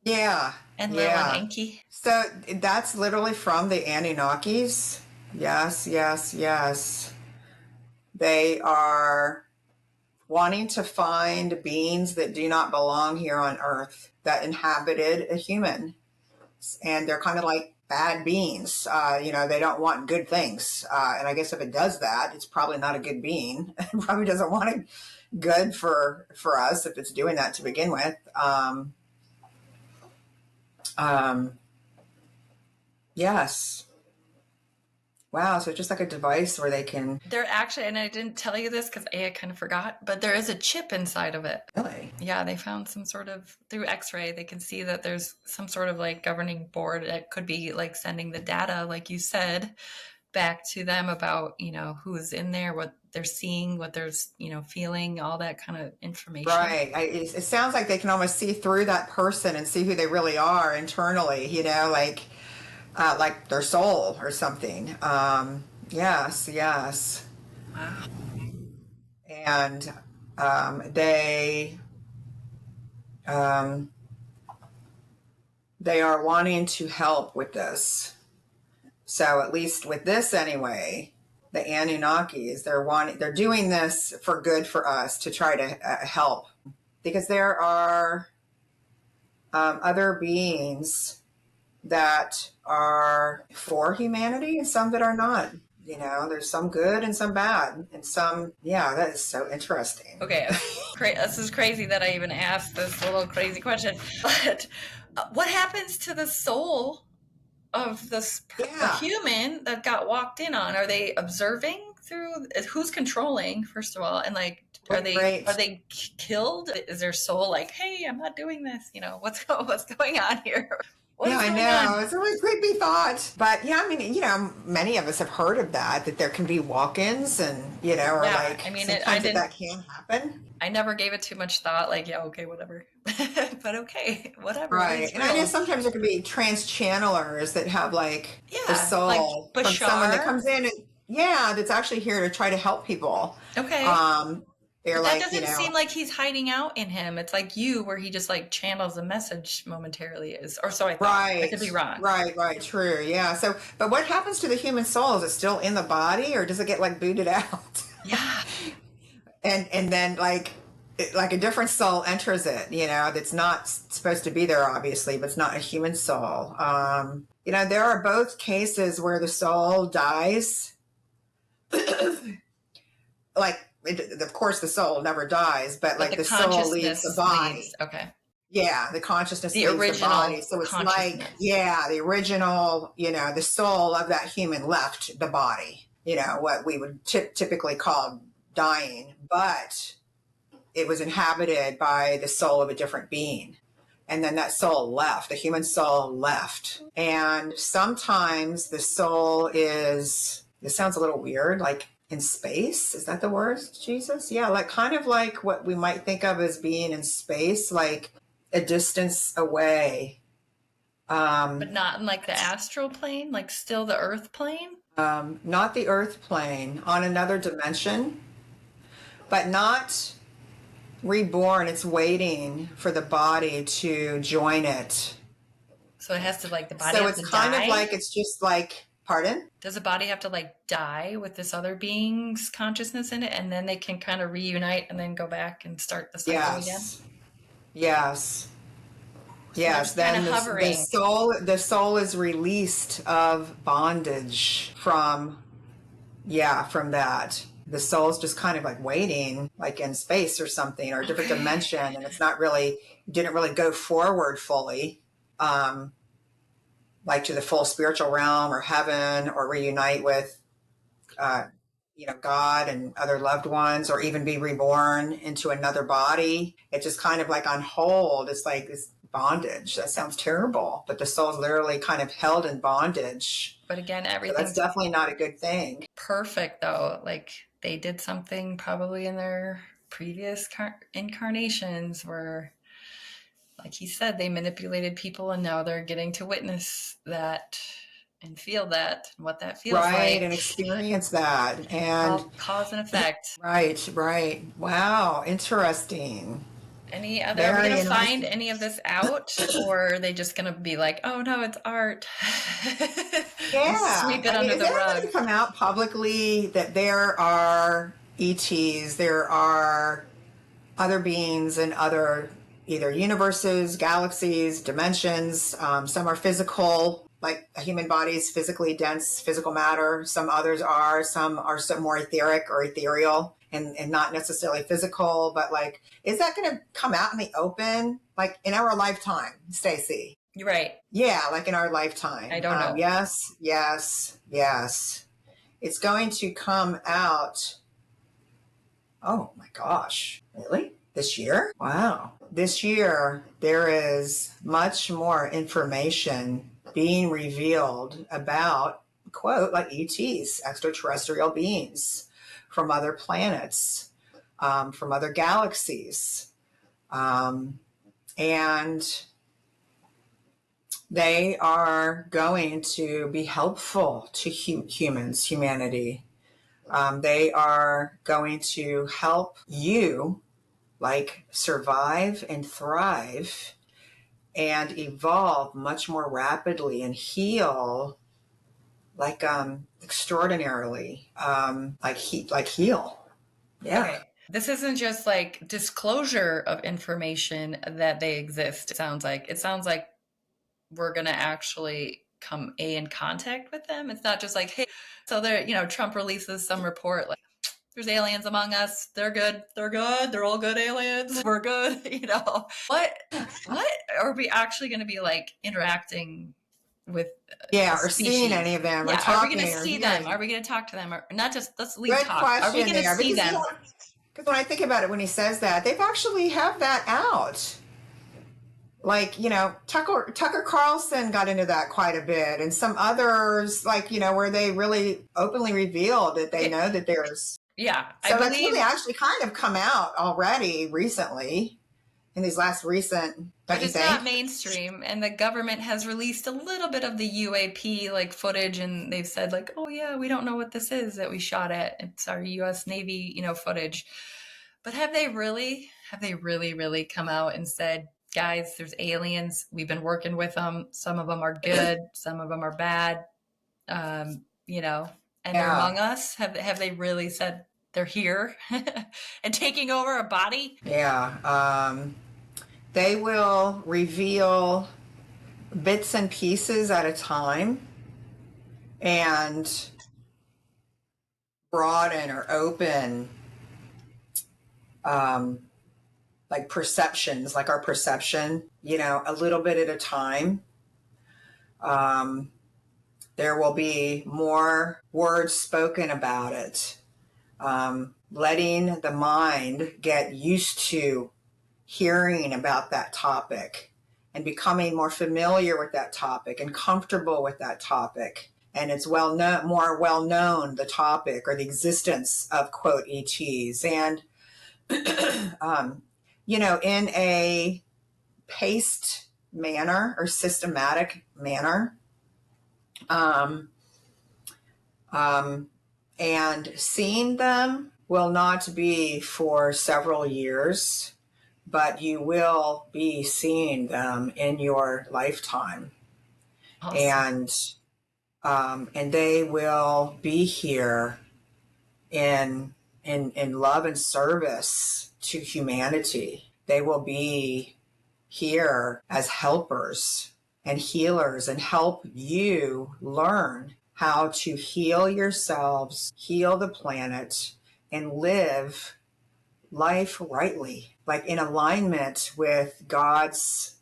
Yeah. And little and Enki? So that's literally from the Anunnakis. Yes. They are wanting to find beings that do not belong here on Earth, that inhabited a human. And they're kind of like bad beings. They don't want good things. And I guess if it does that, it's probably not a good being. It probably doesn't want it good for us if it's doing that to begin with. Yes. Wow. So it's just like a device where they can. They're actually, and I didn't tell you this because I kind of forgot, but there is a chip inside of it. Really? Yeah, they found some sort of, through x-ray, they can see that there's some sort of like governing board that could be like sending the data, like you said, back to them about, who is in there, what they're seeing, what they're, feeling, all that kind of information. Right. It sounds like they can almost see through that person and see who they really are internally, like their soul or something. Yes. Wow. And they are wanting to help with this. So at least with this anyway, the Anunnakis, they're doing this for good for us, to try to help, because there are other beings that are for humanity and some that are not. There's some good and some bad, and some, that is so interesting. Okay, this is crazy that I even asked this little crazy question, but what happens to the soul of the human that got walked in on? Are they observing through? Who's controlling, first of all, and like, are they killed? Is their soul like, hey, I'm not doing this? What's going on here? I know. It's a really creepy thought. But many of us have heard of that there can be walk-ins and, or like, sometimes that can happen. I never gave it too much thought. Like, yeah, okay, whatever. But okay, whatever. Right. And I know sometimes there can be trans-channelers that have like the soul like from someone that comes in and, that's actually here to try to help people. Okay. They're that doesn't seem like he's hiding out in him. It's like you, where he just like channels a message momentarily, or so I thought. Right. I could be wrong. Right. True. Yeah. So, but what happens to the human soul? Is it still in the body, or does it get like booted out? Yeah. And then like a different soul enters it, that's not supposed to be there, obviously, but it's not a human soul. There are both cases where the soul dies. Like, of course, the soul never dies, but But like the the soul leaves the consciousness leaves. body. Okay. Yeah, the consciousness The leaves the body. original So it's like, consciousness. yeah, the original, the soul of that human left the body, what we would typically call dying, but it was inhabited by the soul of a different being. And then that soul left, the human soul left. And sometimes the soul is, this sounds a little weird, like in space. Is that the word, Jesus? Yeah, like kind of like what we might think of as being in space, like a distance away. But not in like the astral plane, like still the earth plane? Not the earth plane, on another dimension, but not reborn. It's waiting for the body to join it. So it has to like the body So has it's to kind of die? like, it's just like, pardon? Does the body have to like die with this other being's consciousness in it and then they can kind of reunite and then go back and start the cycle again? Yes. Yes. So they're Yes. just kind of Then hovering. the soul is released of bondage from, yeah, from that. The soul's just kind of like waiting, like in space or something, or a different Okay. dimension, and it's not really, didn't really go forward fully. Um, like to the full spiritual realm or heaven, or reunite with uh, God and other loved ones, or even be reborn into another body. It's just kind of like on hold. It's like this bondage. That sounds terrible, but the soul's literally kind of held in bondage. But again, So that's everything's definitely not a good thing. perfect though. Like they did something probably in their previous incarnations where, like he said, they manipulated people and now they're getting to witness that and feel that and what that feels Right. like. And experience that. It's And all cause and effect. right, right. Wow. Interesting. Any other, are we going Very to find interesting. any of this out or are they just going to be like, oh no, it's art and Yeah. sweep it I mean, under is the anybody rug? come out publicly that there are ETs, there are other beings in other either universes, galaxies, dimensions? Some are physical, like a human body is physically dense, physical matter. Some others are, some are some more etheric or ethereal and not necessarily physical, but like, is that going to come out in the open? Like in our lifetime, Stacy? You're right. Yeah, like in our I lifetime. don't know. Yes, yes, yes. It's going to come out. Oh my gosh. Really? This year? Wow. This year, there is much more information being revealed about, quote, like ETs, extraterrestrial beings from other planets, from other galaxies. And they are going to be helpful to humans, humanity. They are going to help you like survive and thrive and evolve much more rapidly and heal like extraordinarily like heal. Yeah. Okay. This isn't just like disclosure of information that they exist. It sounds like we're going to actually come in contact with them. It's not just like, hey, so there, Trump releases some report like there's aliens among us. They're good. They're good. They're all good aliens. We're good. What are we actually going to be like interacting with Yeah, the or seeing species? any of them or Yeah. Are we going talking to or see them? Are hearing. we going to talk to them? Or not just, let's leave Good talk. Are we question going to there, see because them? because when I think about it, when he says that, they've actually have that out. Like, Tucker Carlson got into that quite a bit, and some others, like, where they really openly revealed that they Okay. know that there's. Yeah. I So that's really believe, actually kind of come out already recently in these last recent, don't but you it's not think? mainstream. And the government has released a little bit of the UAP like footage, and they've said like, "Oh yeah, we don't know what this is that we shot at. It's our U.S. Navy, footage." But have they really? Have they really, really come out and said, "Guys, there's aliens. We've been working with them. Some of them are good. Some of them are bad. Um, you know, and they're Yeah. among us." Have they really said they're here and taking over a body? Yeah. They will reveal bits and pieces at a time and broaden or open like perceptions, like our perception, a little bit at a time. There will be more words spoken about it, letting the mind get used to hearing about that topic and becoming more familiar with that topic and comfortable with that topic. And it's more well known, the topic or the existence of quote ETs. And, in a paced manner or systematic manner. And seeing them will not be for several years, but you will be seeing them in your lifetime. Awesome. And they will be here in love and service to humanity. They will be here as helpers and healers and help you learn how to heal yourselves, heal the planet, and live life rightly, like in alignment with God's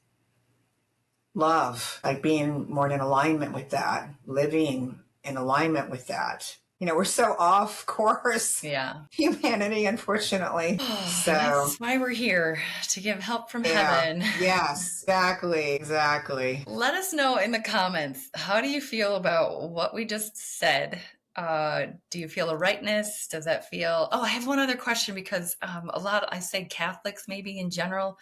love, like being more in alignment with that, living in alignment with that. We're so off course, Yeah. humanity, unfortunately. So That's why we're here, to give help from yeah, heaven. yes, exactly. Let us know in the comments, how do you feel about what we just said? Do you feel a rightness? Does that feel... Oh, I have one other question, because I say Catholics maybe in general,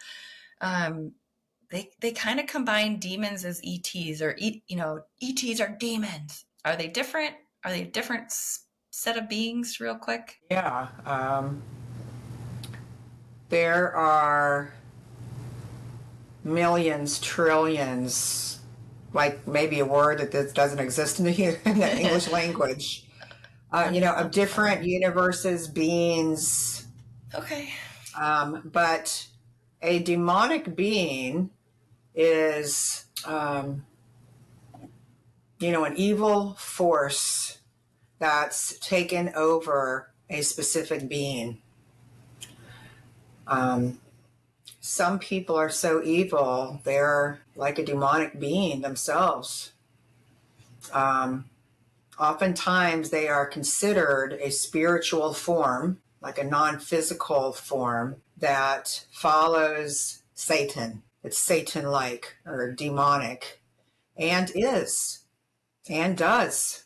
they kind of combine demons as ETs, or ETs are demons. Are they different? Are they a different set of beings, real quick? Yeah. There are millions, trillions, like maybe a word that doesn't exist in the English language, of different universes, beings. Okay. But a demonic being is, an evil force that's taken over a specific being. Some people are so evil, they're like a demonic being themselves. Oftentimes, they are considered a spiritual form, like a non-physical form that follows Satan. It's Satan-like or demonic, and does,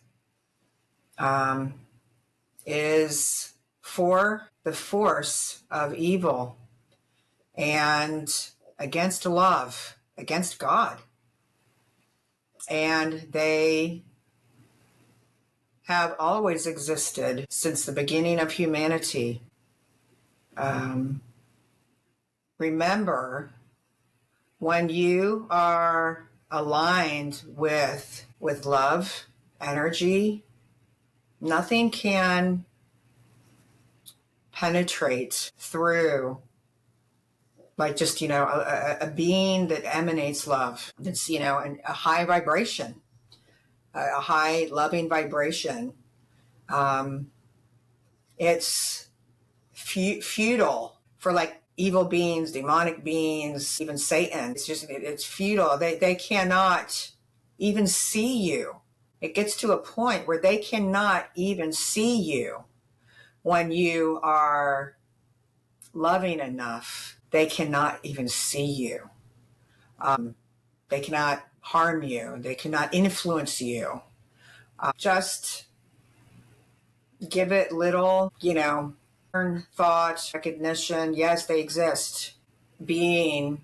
is for the force of evil and against love, against God. And they have always existed since the beginning of humanity. Remember, when you are aligned with love, energy, nothing can penetrate through, like just, a being that emanates love. It's, a high vibration, a high loving vibration. It's futile for like evil beings, demonic beings, even Satan. It's futile. They cannot even see you. It gets to a point where they cannot even see you when you are loving enough. They cannot even see you. They cannot harm you. They cannot influence you. Just give it little, thought, recognition. Yes, they exist. Being,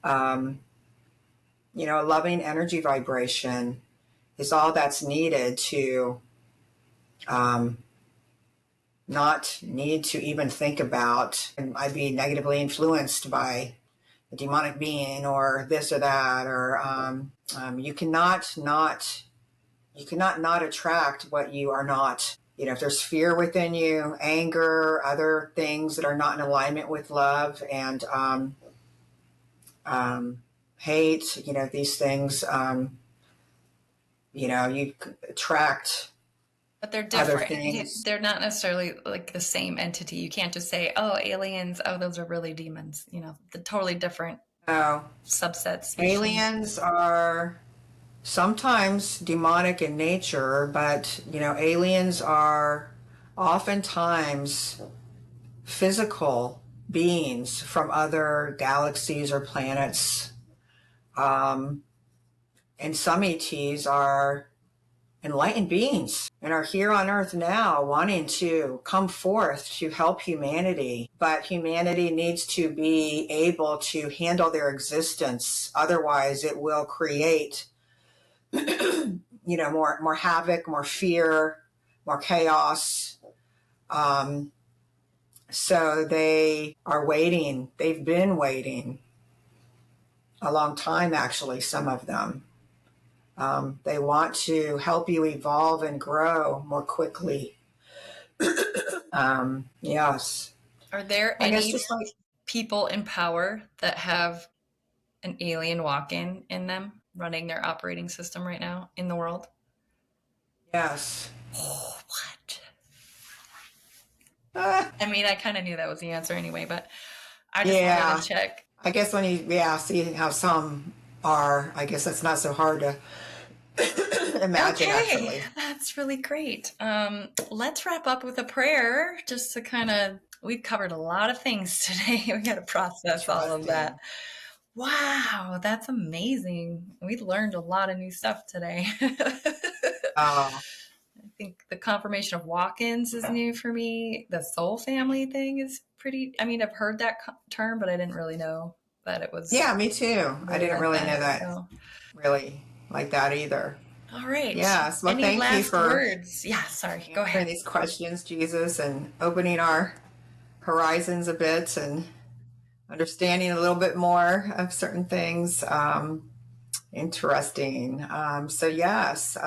a loving energy vibration is all that's needed to not need to even think about, and I'd be negatively influenced by a demonic being or this or that, or you cannot not attract what you are not. if there's fear within you, anger, other things that are not in alignment with love, and hate, these things, you attract But they're other different. things. They're not necessarily like the same entity. You can't just say, "Oh, aliens. Oh, those are really demons." The totally different Oh, subset species. aliens are sometimes demonic in nature, but, aliens are oftentimes physical beings from other galaxies or planets. And some ETs are enlightened beings and are here on earth now wanting to come forth to help humanity. But humanity needs to be able to handle their existence. Otherwise, it will create, more havoc, more fear, more chaos. So they are waiting. They've been waiting a long time, actually, some of them. They want to help you evolve and grow more quickly. Yes. Are there I guess any just like, people in power that have an alien walk-in them, running their operating system right now in the world? yes. Oh, what? Ah, I mean, I kind of knew that was the answer anyway, but I just wanted to yeah. check. I guess when you see how some are, I guess that's not so hard to imagine, Okay, actually. that's really great. Let's wrap up with a prayer just to we've covered a lot of things today. We got to process all of that. Interesting. Wow, that's amazing. We learned a lot of new stuff today. Oh, I think the confirmation of walk-ins is new for me. The soul family thing is I mean, I've heard that term, but I didn't really know that it was yeah, me too. I really didn't like really know that. that So, really like that either. all right. Yes. Well, Any thank you last for words? Yeah, sorry. Go answering ahead. these questions, Jesus, and opening our horizons a bit and understanding a little bit more of certain things. Interesting. So, yes,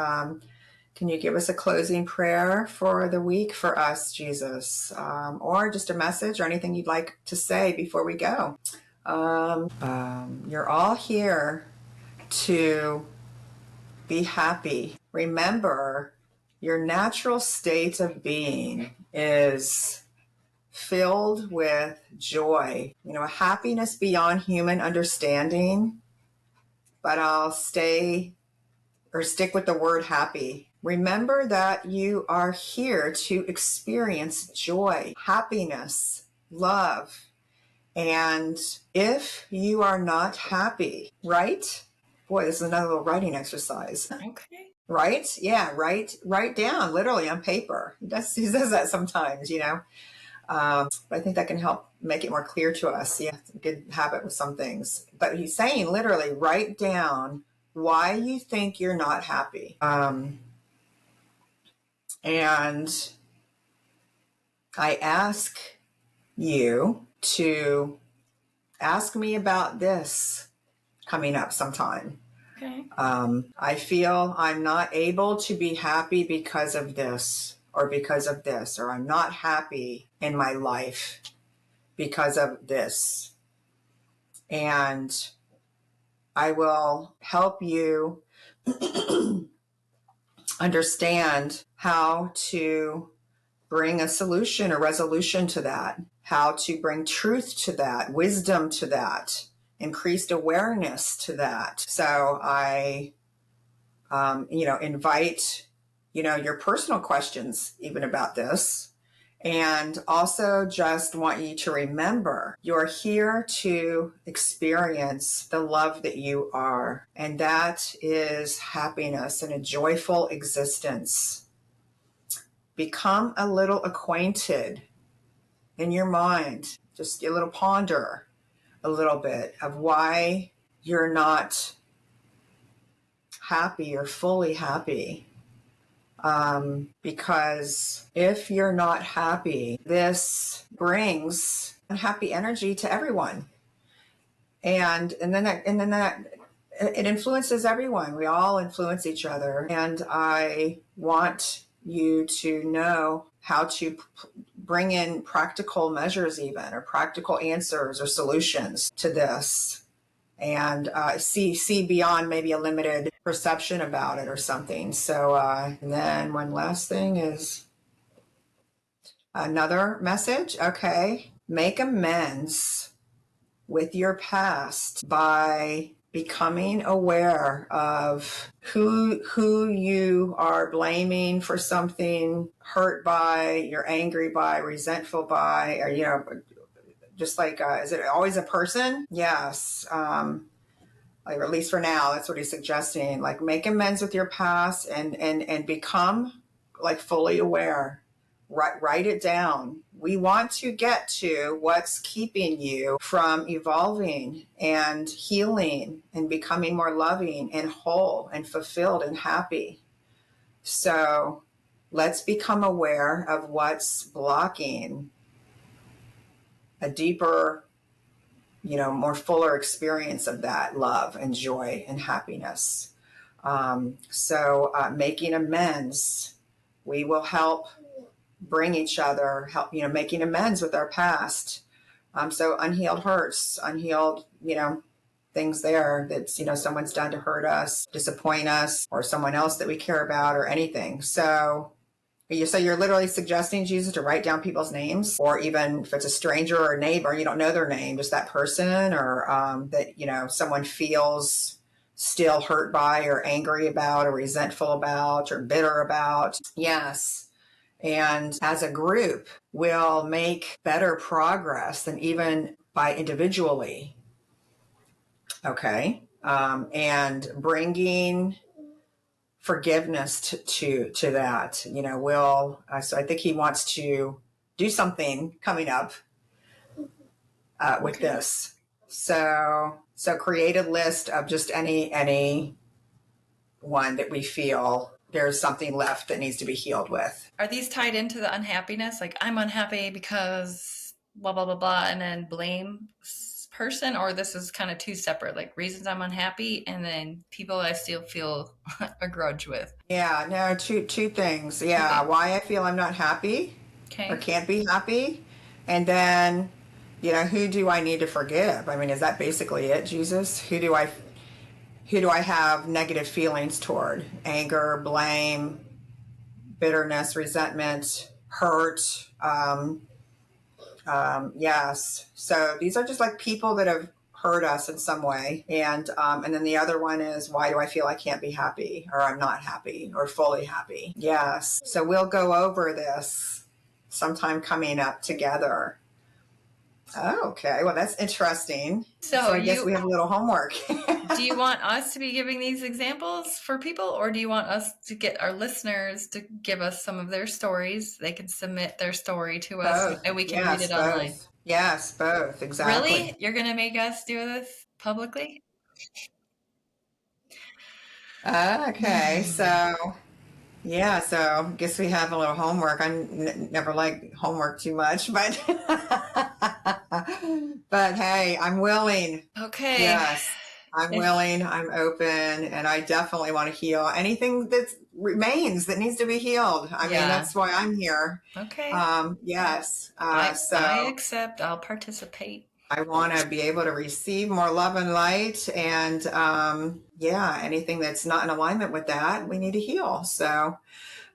can you give us a closing prayer for the week for us, Jesus? Or just a message or anything you'd like to say before we go? You're all here to be happy. Remember, your natural state of being is filled with joy, a happiness beyond human understanding. But I'll stick with the word happy. Remember that you are here to experience joy, happiness, love. And if you are not happy, right? Boy, this is another little writing exercise. Okay. Right? Yeah, write down literally on paper. He does that sometimes, but I think that can help make it more clear to us. Yeah, it's a good habit with some things. But he's saying literally write down why you think you're not happy. And I ask you to ask me about this coming up sometime. Okay. I feel I'm not able to be happy because of this or because of this, or I'm not happy in my life because of this. And I will help you understand how to bring a solution or resolution to that, how to bring truth to that, wisdom to that, increased awareness to that. So I invite, your personal questions even about this. And also just want you to remember you're here to experience the love that you are. And that is happiness and a joyful existence. Become a little acquainted in your mind, just a little ponder a little bit of why you're not happy or fully happy. Because if you're not happy, this brings unhappy energy to everyone, and then that it influences everyone. We all influence each other, and I want you to know how to bring in practical measures, even, or practical answers or solutions to this, and see beyond maybe a limited perception about it or something. So, and then one last thing is another message. Okay, make amends with your past by becoming aware of who you are blaming for something, hurt by, you're angry by, resentful by, or just like is it always a person? Yes. Like, or at least for now, that's what he's suggesting. Like, make amends with your past and become like fully aware. Write it down. We want to get to what's keeping you from evolving and healing and becoming more loving and whole and fulfilled and happy. So let's become aware of what's blocking a deeper, more fuller experience of that love and joy and happiness. So making amends, we will help bring each other, help, making amends with our past. So unhealed hurts, unhealed, things there that, someone's done to hurt us, disappoint us, or someone else that we care about, or anything. So you're literally suggesting, Jesus, to write down people's names, or even if it's a stranger or a neighbor, you don't know their name, just that person, or that, someone feels still hurt by, or angry about, or resentful about, or bitter about. Yes. And as a group, we'll make better progress than even by individually. Okay. And bringing forgiveness to that, will so I think he wants to do something coming up with this. So create a list of just any one that we feel there's something left that needs to be healed with. Are these tied into the unhappiness? Like, I'm unhappy because blah, blah, blah, blah, and then blame person? Or this is kind of two separate, like reasons I'm unhappy and then people I still feel a grudge with? Yeah, no, two things. Yeah, Okay. why I feel I'm not happy or Okay. can't be happy. And then, who do I need to forgive? I mean, is that basically it, Jesus? Who do I have negative feelings toward? Anger, blame, bitterness, resentment, hurt. Yes. So these are just like people that have hurt us in some way. And then the other one is, why do I feel I can't be happy, or I'm not happy, or fully happy? Yes. So we'll go over this sometime coming up together. Okay, well, that's interesting. So So I guess we have a little homework. do you want us to be giving these examples for people, or do you want us to get our listeners to give us some of their stories? They can submit their story to us Both. and we can read Yes, it online. both. Yes, both. Exactly. Really? You're going to make us do this publicly? Okay, so yeah, so I guess we have a little homework. I never like homework too much, but but hey, I'm willing. Okay. Yes, I'm If willing. I'm open, and I definitely want to heal anything that remains that needs to be healed. I mean, yeah. that's why I'm here. Okay. Yes. I So accept. I'll participate. I want to be able to receive more love and light, and yeah, anything that's not in alignment with that, we need to heal. So.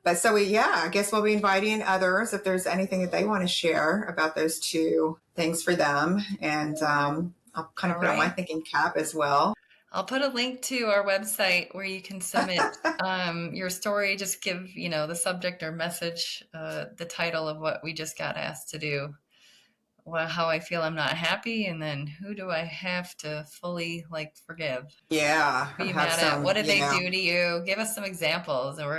But so I guess we'll be inviting others if there's anything that they want to share about those two things for them. And I'll kind of All put on my right. thinking cap as well. I'll put a link to our website where you can submit your story. Just give, the subject or message, the title of what we just got asked to do. Well, how I feel I'm not happy, and then who do I have to fully forgive? Yeah, Be have mad at? What some, did they do to you? Give us some examples, and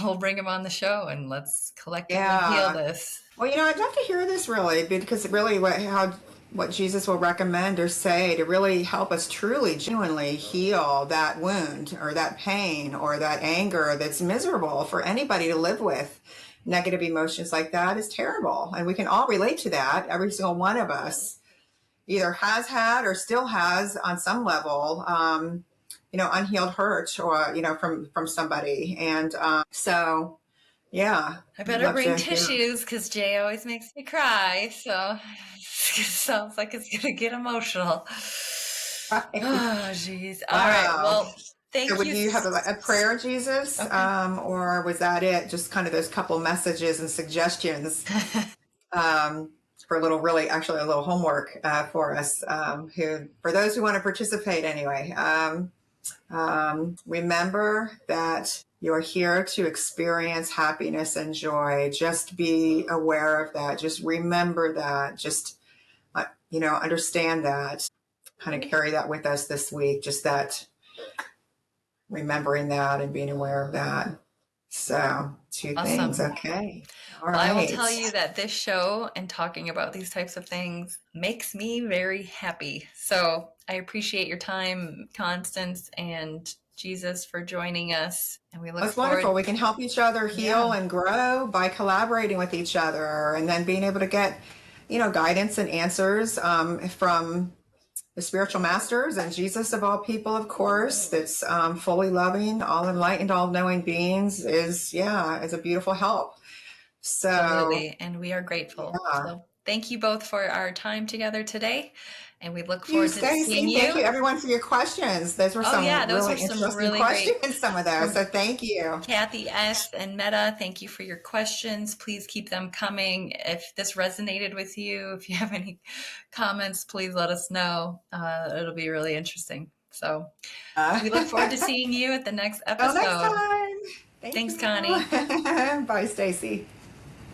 we'll bring them on the show, and let's collectively heal yeah. this. Well, I'd love to hear this really, because really what Jesus will recommend or say to really help us truly, genuinely heal that wound or that pain or that anger that's miserable for anybody to live with. Negative emotions like that is terrible. And we can all relate to that. Every single one of us either has had or still has on some level, unhealed hurt, or, from somebody. And so Yeah. I I'd better love bring to hear. tissues because Jay always makes me cry. So it sounds like it's going to get emotional. Right. Oh, geez. All right. Wow. Well, So thank would you. you have a prayer, Jesus? Okay. Or was that it? Just kind of those couple messages and suggestions for a little, really, actually a little homework for us, for those who want to participate anyway. Remember that you're here to experience happiness and joy. Just be aware of that. Just remember that. Just, understand that. Kind of carry that with us this week. Just that, remembering that and being aware of that. So, two things. Awesome. Okay. All Well, I will right. tell you that this show and talking about these types of things makes me very happy. So I appreciate your time, Constance and Jesus, for joining us. And we look That's wonderful. forward. We can help each other heal Yeah, and grow by collaborating with each other and then being able to get, guidance and answers from the spiritual masters and Jesus of all people, of course, that's fully loving, all enlightened, all knowing beings is a beautiful help. So, absolutely. And we are grateful. yeah. So thank you both for our time together today. And we look You, forward to seeing Stacy. Thank you, you. everyone, for your questions. Those were Oh, yeah, some those really were some interesting really great questions, some of those. from So, thank you. Kathy S. and Meta, thank you for your questions. Please keep them coming. If this resonated with you, if you have any comments, please let us know. It'll be really interesting. So we look forward to Until seeing you at the next next episode. time. Thank Thanks, you. Connie. Bye, Stacy.